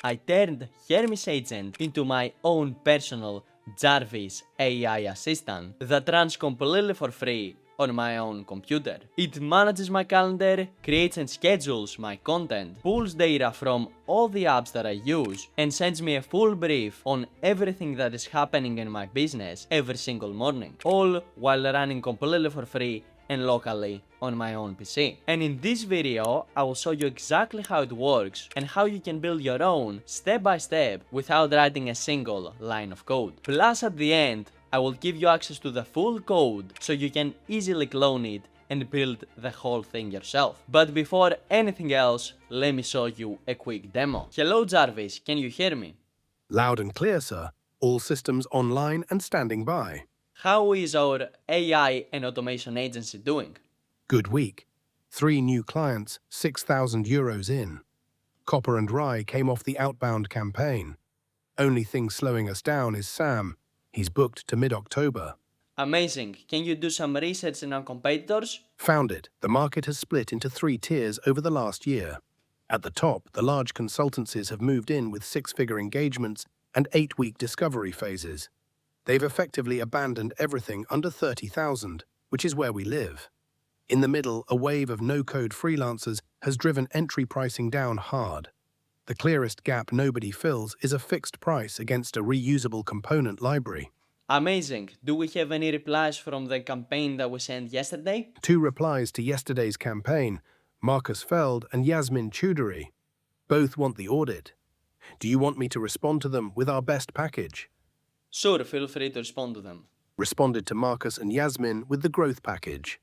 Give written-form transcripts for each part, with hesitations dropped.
I turned Hermes Agent into my own personal Jarvis AI assistant that runs completely for free on my own computer. It manages my calendar, creates and schedules my content, pulls data from all the apps that I use, and sends me a full brief on everything that is happening in my business every single morning, all while running completely for free and locally on my own PC. And in this video, I will show you exactly how it works and how you can build your own step by step without writing a single line of code. Plus at the end, I will give you access to the full code so you can easily clone it and build the whole thing yourself. But before anything else, let me show you a quick demo. Hello Jarvis, can you hear me? Loud and clear, sir. All systems online and standing by. How is our AI and automation agency doing? Good week. 3 new clients, 6,000 euros in. Copper and Rye came off the outbound campaign. Only thing slowing us down is Sam. He's booked to mid-October. Amazing. Can you do some research in our competitors? Found it. The market has split into 3 tiers over the last year. At the top, the large consultancies have moved in with 6-figure engagements and 8-week discovery phases. They've effectively abandoned everything under 30,000, which is where we live. In the middle, a wave of no-code freelancers has driven entry pricing down hard. The clearest gap nobody fills is a fixed price against a reusable component library. Amazing. Do we have any replies from the campaign that we sent yesterday? 2 replies to yesterday's campaign, Marcus Feld and Yasmin Choudhury. Both want the audit. Do you want me to respond to them with our best package? Sure, feel free to respond to them. Responded to Marcus and Yasmin with the growth package.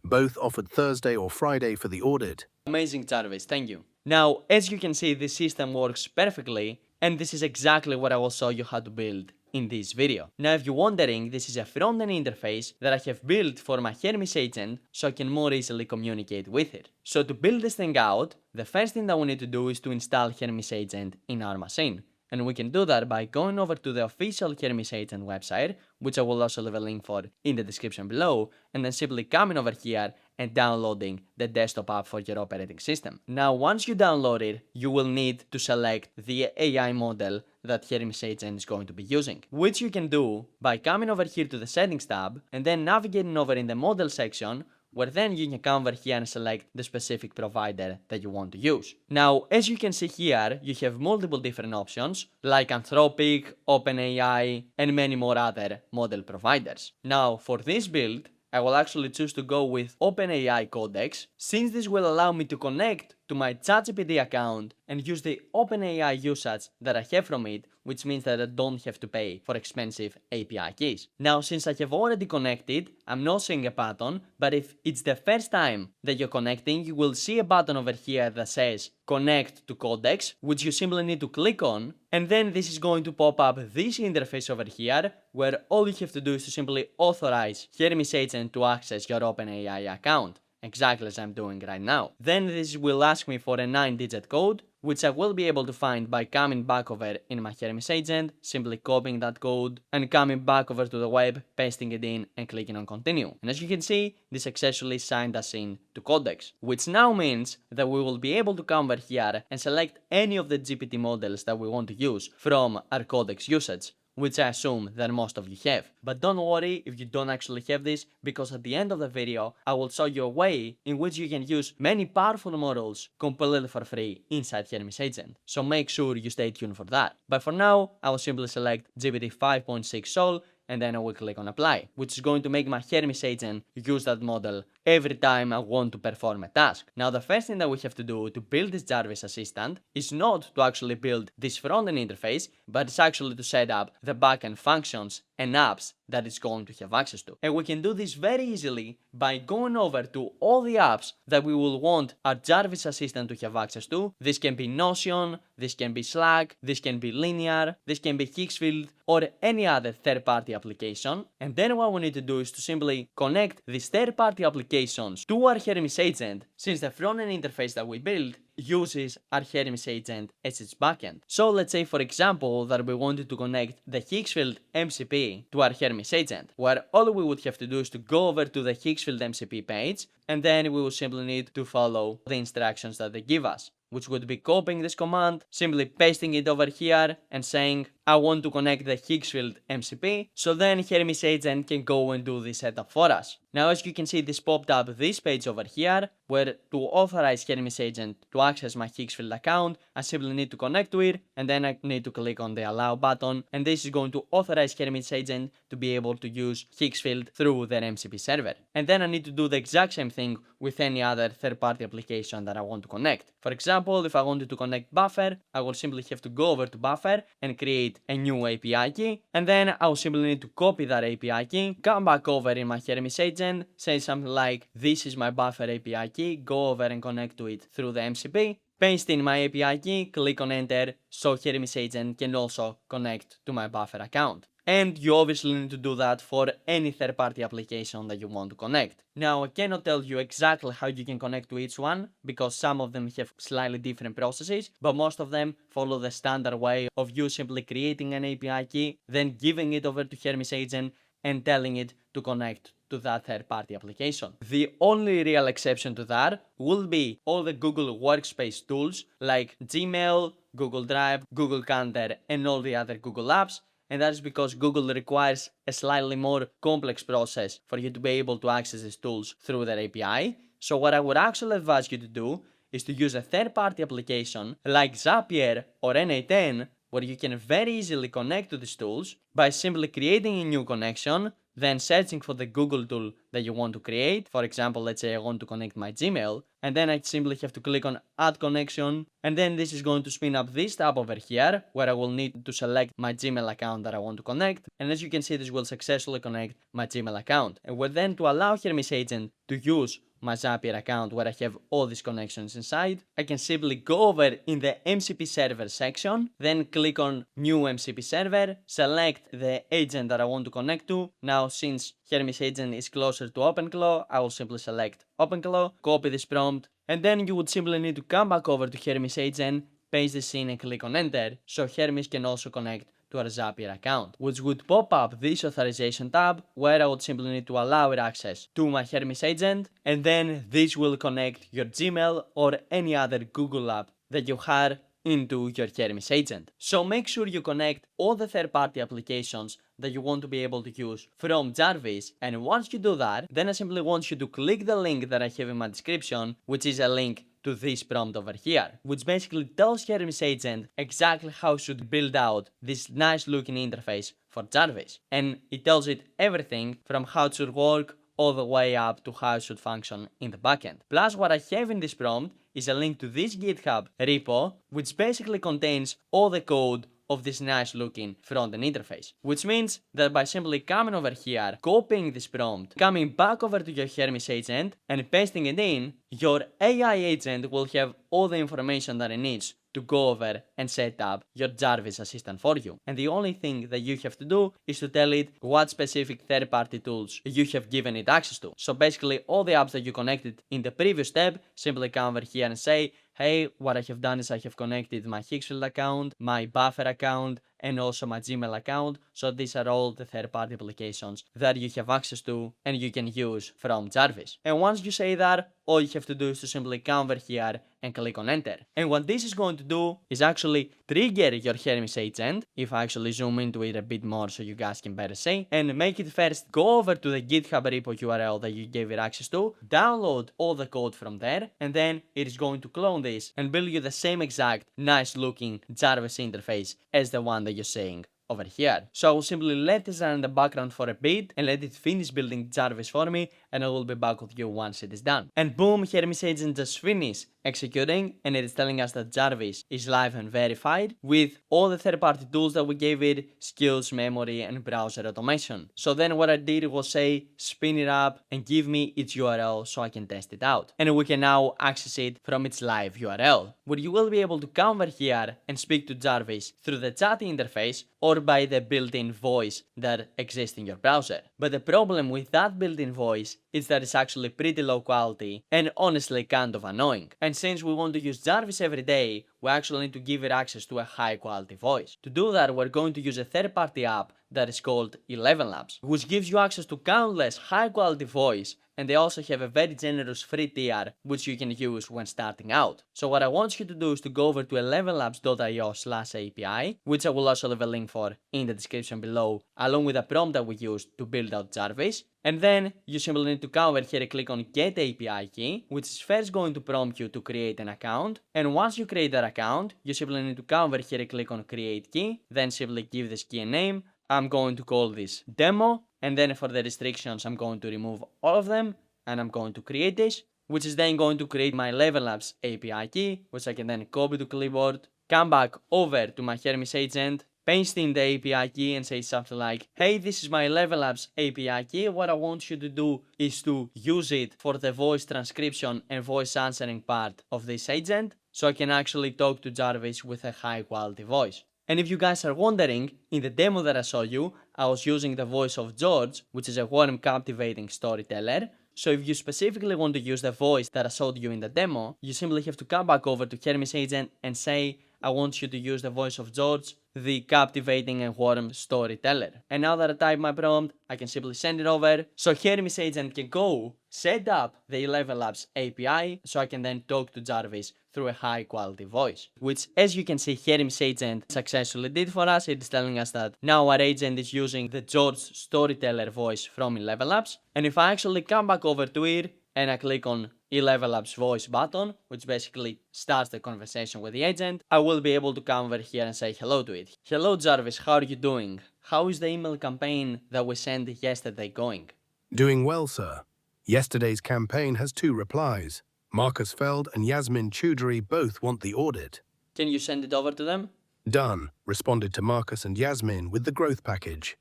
Both offered Thursday or Friday for the audit. Amazing, Jarvis, thank you. Now, as you can see, this system works perfectly, and this is exactly what I will show you how to build in this video. Now, if you're wondering, this is a front-end interface that I have built for my Hermes Agent so I can more easily communicate with it. So to build this thing out, the first thing that we need to do is to install Hermes Agent in our machine. And we can do that by going over to the official Hermes Agent website, which I will also leave a link for in the description below, and then simply coming over here and downloading the desktop app for your operating system. Now, once you download it, you will need to select the AI model that Hermes Agent is going to be using, which you can do by coming over here to the settings tab and then navigating over in the model section, where then you can come over here and select the specific provider that you want to use. Now, as you can see here, you have multiple different options like Anthropic, OpenAI, and many more other model providers. Now, for this build, I will actually choose to go with OpenAI Codex, since this will allow me to connect to my ChatGPT account and use the OpenAI usage that I have from it, which means that I don't have to pay for expensive API keys. Now, since I have already connected, I'm not seeing a button, but if it's the first time that you're connecting, you will see a button over here that says Connect to Codex, which you simply need to click on, and then this is going to pop up this interface over here, where all you have to do is to simply authorize Hermes Agent to access your OpenAI account, exactly as I'm doing right now. Then this will ask me for a 9-digit code, which I will be able to find by coming back over in my Hermes Agent, simply copying that code, and coming back over to the web, pasting it in, and clicking on continue. And as you can see, this successfully signed us in to Codex, which now means that we will be able to come over here and select any of the GPT models that we want to use from our Codex usage, which I assume that most of you have. But don't worry if you don't actually have this, because at the end of the video, I will show you a way in which you can use many powerful models completely for free inside Hermes Agent. So make sure you stay tuned for that. But for now, I will simply select GPT 5.6 Sol, and then I will click on apply, which is going to make my Hermes Agent use that model every time I want to perform a task. Now, the first thing that we have to do to build this Jarvis assistant is not to actually build this front-end interface, but it's actually to set up the backend functions and apps that it's going to have access to. And we can do this very easily by going over to all the apps that we will want our Jarvis assistant to have access to. This can be Notion, this can be Slack, this can be Linear, this can be Higgsfield, or any other third-party application. And then what we need to do is to simply connect these third-party applications to our Hermes Agent, since the front-end interface that we build uses our Hermes Agent as its backend. So let's say, for example, that we wanted to connect the Higgsfield MCP to our Hermes Agent, where all we would have to do is to go over to the Higgsfield MCP page, and then we will simply need to follow the instructions that they give us. which would be copying this command, simply pasting it over here and saying I want to connect the Higgs field MCP, so then Hermes Agent can go and do this setup for us. Now as you can see, this popped up this page over here, where to authorize Hermes Agent to access my Higgs field account, I simply need to connect to it, and then I need to click on the allow button, and this is going to authorize Hermes Agent to be able to use Higgs field through their MCP server. And then I need to do the exact same thing with any other third-party application that I want to connect. For example, if I wanted to connect Buffer, I will simply have to go over to Buffer and create a new API key, and then I will simply need to copy that API key, come back over in my Hermes Agent, say something like this is my Buffer API key, go over and connect to it through the MCP, paste in my API key, click on enter, so Hermes Agent can also connect to my Buffer account. And you obviously need to do that for any third-party application that you want to connect. Now, I cannot tell you exactly how you can connect to each one, because some of them have slightly different processes, but most of them follow the standard way of you simply creating an API key, then giving it over to Hermes Agent and telling it to connect to that third-party application. The only real exception to that will be all the Google Workspace tools like Gmail, Google Drive, Google Calendar, and all the other Google apps. And that is because Google requires a slightly more complex process for you to be able to access these tools through their API. So what I would actually advise you to do is to use a third-party application like Zapier or N8N, where you can very easily connect to these tools by simply creating a new connection, then searching for the Google tool that you want to create. For example, let's say I want to connect my Gmail, and then I simply have to click on Add Connection, and then this is going to spin up this tab over here, where I will need to select my Gmail account that I want to connect, and as you can see, this will successfully connect my Gmail account. And we're then to allow Hermes Agent to use my Zapier account where I have all these connections inside, I can simply go over in the MCP server section, then click on New MCP server, select the agent that I want to connect to. Now, since Hermes Agent is closer to OpenClaw, I will simply select OpenClaw, copy this prompt, and then you would simply need to come back over to Hermes Agent, paste this in and click on enter, so Hermes can also connect to our Zapier account, which would pop up this authorization tab where I would simply need to allow it access to my Hermes Agent, and then this will connect your Gmail or any other Google app that you had into your Hermes Agent. So make sure you connect all the third-party applications that you want to be able to use from Jarvis, and once you do that, then I simply want you to click the link that I have in my description, which is a link to this prompt over here, which basically tells Hermes Agent exactly how it should build out this nice looking interface for Jarvis. And it tells it everything from how it should work all the way up to how it should function in the backend. Plus, what I have in this prompt is a link to this GitHub repo, which basically contains all the code of this nice looking front-end interface. Which means that by simply coming over here, copying this prompt, coming back over to your Hermes Agent and pasting it in, your AI agent will have all the information that it needs to go over and set up your Jarvis assistant for you. And the only thing that you have to do is to tell it what specific third-party tools you have given it access to. So basically all the apps that you connected in the previous step, simply come over here and say, hey, what I have done is I have connected my Higgsfield account, my Buffer account, and also my Gmail account. So these are all the third-party applications that you have access to and you can use from Jarvis. And once you say that, all you have to do is to simply come over here and click on enter. And what this is going to do is actually trigger your Hermes Agent, if I actually zoom into it a bit more so you guys can better see, and make it first go over to the GitHub repo URL that you gave it access to, download all the code from there, and then it is going to clone this and build you the same exact nice looking Jarvis interface as the one that you're seeing over here. So I will simply let this run in the background for a bit and let it finish building Jarvis for me, and I will be back with you once it is done. And boom, Hermes Agent just finished executing, and it is telling us that Jarvis is live and verified with all the third-party tools that we gave it, skills, memory, and browser automation. So then what I did was say, spin it up and give me its URL so I can test it out. And we can now access it from its live URL, where you will be able to come over here and speak to Jarvis through the chat interface or by the built-in voice that exists in your browser. But the problem with that built-in voice is that it's actually pretty low quality and honestly kind of annoying. And since we want to use Jarvis every day, we actually need to give it access to a high quality voice. To do that, we're going to use a third-party app that is called 11 Labs, which gives you access to countless high-quality voice, and they also have a very generous free tier which you can use when starting out. So what I want you to do is to go over to 11labs.io/API, which I will also leave a link for in the description below, along with a prompt that we used to build out Jarvis. And then you simply need to come over here and click on Get API Key, which is first going to prompt you to create an account. And once you create that account, you simply need to come over here and click on Create Key, then simply give this key a name. I'm going to call this Demo, and then for the restrictions, I'm going to remove all of them, and I'm going to create this, which is then going to create my 11labs API key, which I can then copy to clipboard, come back over to my Hermes Agent, paste in the API key and say something like, hey, this is my 11labs API key. What I want you to do is to use it for the voice transcription and voice answering part of this agent, so I can actually talk to Jarvis with a high quality voice. And if you guys are wondering, in the demo that I showed you, I was using the voice of George, which is a warm, captivating storyteller. So if you specifically want to use the voice that I showed you in the demo, you simply have to come back over to Hermes Agent and say, I want you to use the voice of George, the captivating and warm storyteller. And now that I type my prompt, I can simply send it over. So Hermes Agent can go set up the 11labs API so I can then talk to Jarvis through a high quality voice. Which, as you can see, Hermes Agent successfully did for us. It is telling us that now our agent is using the George storyteller voice from 11labs. And if I actually come back over to it and I click on 11labs voice button, which basically starts the conversation with the agent, I will be able to come over here and say hello to it. Hello Jarvis, how are you doing? How is the email campaign that we sent yesterday going? Doing well, sir. Yesterday's campaign has 2 replies. Marcus Feld and Yasmin Choudhury both want the audit. Can you send it over to them? Done, responded to Marcus and Yasmin with the growth package.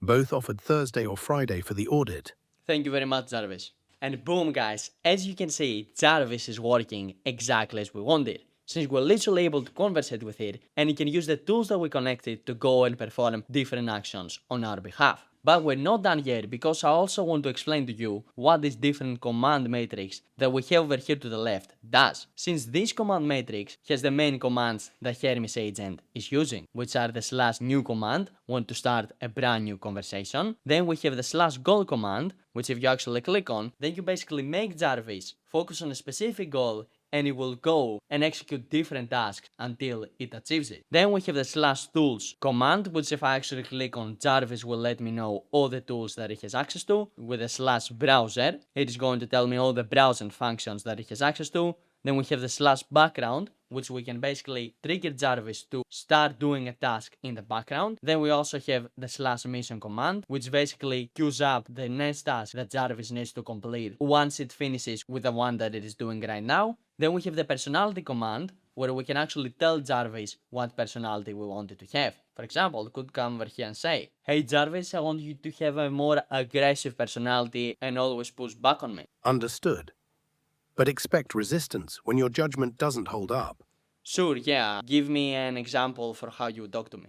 Both offered Thursday or Friday for the audit. Thank you very much, Jarvis. And boom, guys, as you can see, Jarvis is working exactly as we wanted, since we're literally able to conversate with it, and it can use the tools that we connected to go and perform different actions on our behalf. But we're not done yet, because I also want to explain to you what this different command matrix that we have over here to the left does. Since this command matrix has the main commands that Hermes Agent is using, which are the /new command, want to start a brand new conversation. Then we have the /goal command, which if you actually click on, then you basically make Jarvis focus on a specific goal, and it will go and execute different tasks until it achieves it. Then we have the /tools command, which if I actually click on, Jarvis will let me know all the tools that it has access to. With the /browser, it is going to tell me all the browsing functions that it has access to. Then we have the /background, which we can basically trigger Jarvis to start doing a task in the background. Then we also have the /mission command, which basically queues up the next task that Jarvis needs to complete once it finishes with the one that it is doing right now. Then we have the personality command, where we can actually tell Jarvis what personality we want it to have. For example, we could come over here and say, hey Jarvis, I want you to have a more aggressive personality and always push back on me. Understood. But expect resistance when your judgment doesn't hold up. Sure, yeah. Give me an example for how you talk to me.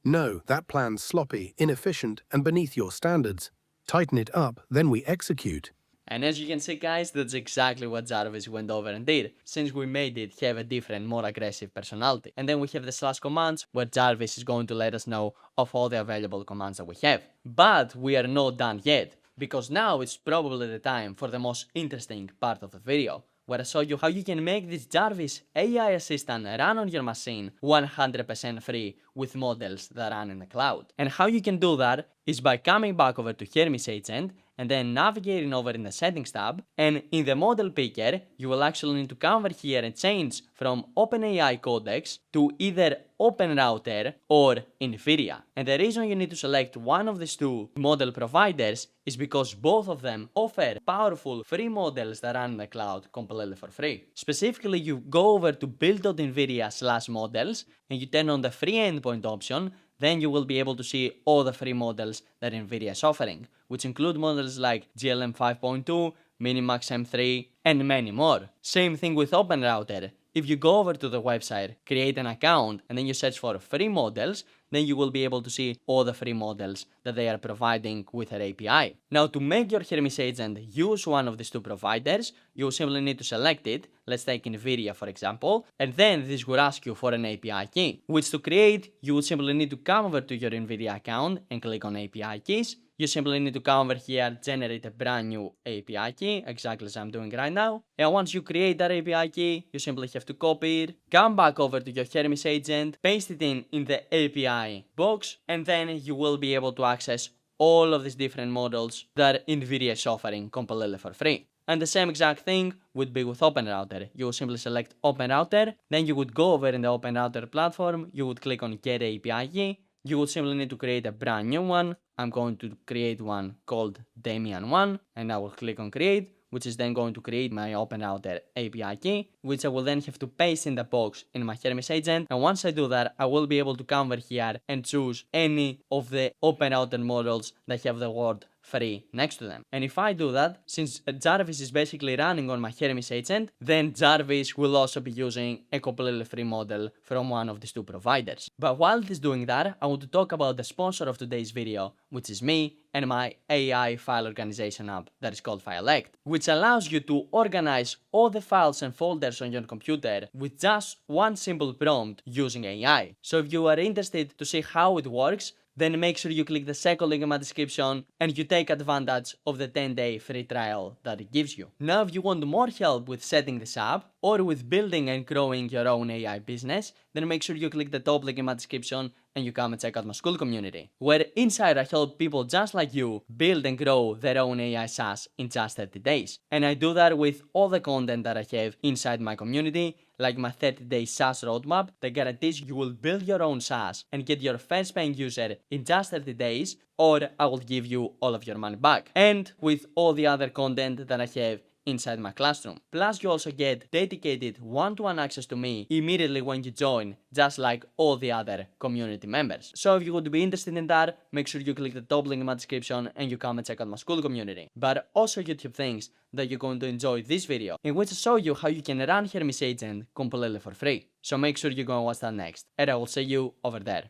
No, that plan's sloppy, inefficient, and beneath your standards. Tighten it up, then we execute. And as you can see, guys, that's exactly what Jarvis went over and did, since we made it have a different, more aggressive personality. And then we have the /commands, where Jarvis is going to let us know of all the available commands that we have. But we are not done yet, because now it's probably the time for the most interesting part of the video, where I show you how you can make this Jarvis AI assistant run on your machine 100% free with models that run in the cloud. And how you can do that is by coming back over to Hermes Agent and then navigating over in the settings tab, and in the model picker you will actually need to come over here and change from OpenAI Codex to either OpenRouter or NVIDIA. And the reason you need to select one of these 2 model providers is because both of them offer powerful free models that run in the cloud completely for free. Specifically, you go over to build.nvidia/models and you turn on the free endpoint option. Then you will be able to see all the free models that NVIDIA is offering, which include models like GLM 5.2, Minimax M3, and many more. Same thing with OpenRouter. If you go over to the website, create an account, and then you search for free models, then you will be able to see all the free models that they are providing with their API. Now, to make your Hermes agent use one of these two providers, you simply need to select it. Let's take NVIDIA for example, and then this will ask you for an API key, which to create, you will simply need to come over to your NVIDIA account and click on API keys. You simply need to come over here, generate a brand new API key, exactly as I'm doing right now. And once you create that API key, you simply have to copy it, come back over to your Hermes agent, paste it in the API box, and then you will be able to access all of these different models that NVIDIA is offering completely for free. And the same exact thing would be with OpenRouter. You will simply select OpenRouter, then you would go over in the OpenRouter platform, you would click on Get API Key, you would simply need to create a brand new one. I'm going to create one called Damian1, and I will click on Create, which is then going to create my OpenRouter API key, which I will then have to paste in the box in my Hermes agent. And once I do that, I will be able to come over here and choose any of the OpenRouter models that have the word free next to them. And if I do that, since Jarvis is basically running on my Hermes agent, then Jarvis will also be using a completely free model from one of these two providers. But while it is doing that, I want to talk about the sponsor of today's video, which is me and my AI file organization app that is called FileEct, which allows you to organize all the files and folders on your computer with just one simple prompt using AI. So if you are interested to see how it works, then make sure you click the second link in my description and you take advantage of the 10-day free trial that it gives you. Now, if you want more help with setting this up or with building and growing your own AI business, then make sure you click the top link in my description and you come and check out my school community, where inside I help people just like you build and grow their own AI SaaS in just 30 days. And I do that with all the content that I have inside my community, like my 30-day SaaS roadmap that guarantees you will build your own SaaS and get your first paying user in just 30 days, or I will give you all of your money back. And with all the other content that I have inside my classroom. Plus, you also get dedicated one-to-one access to me immediately when you join, just like all the other community members. So if you would be interested in that, make sure you click the top link in my description and you come and check out my school community. But also YouTube things that you're going to enjoy this video, in which I show you how you can run Hermes Agent completely for free. So make sure you go and watch that next, and I will see you over there.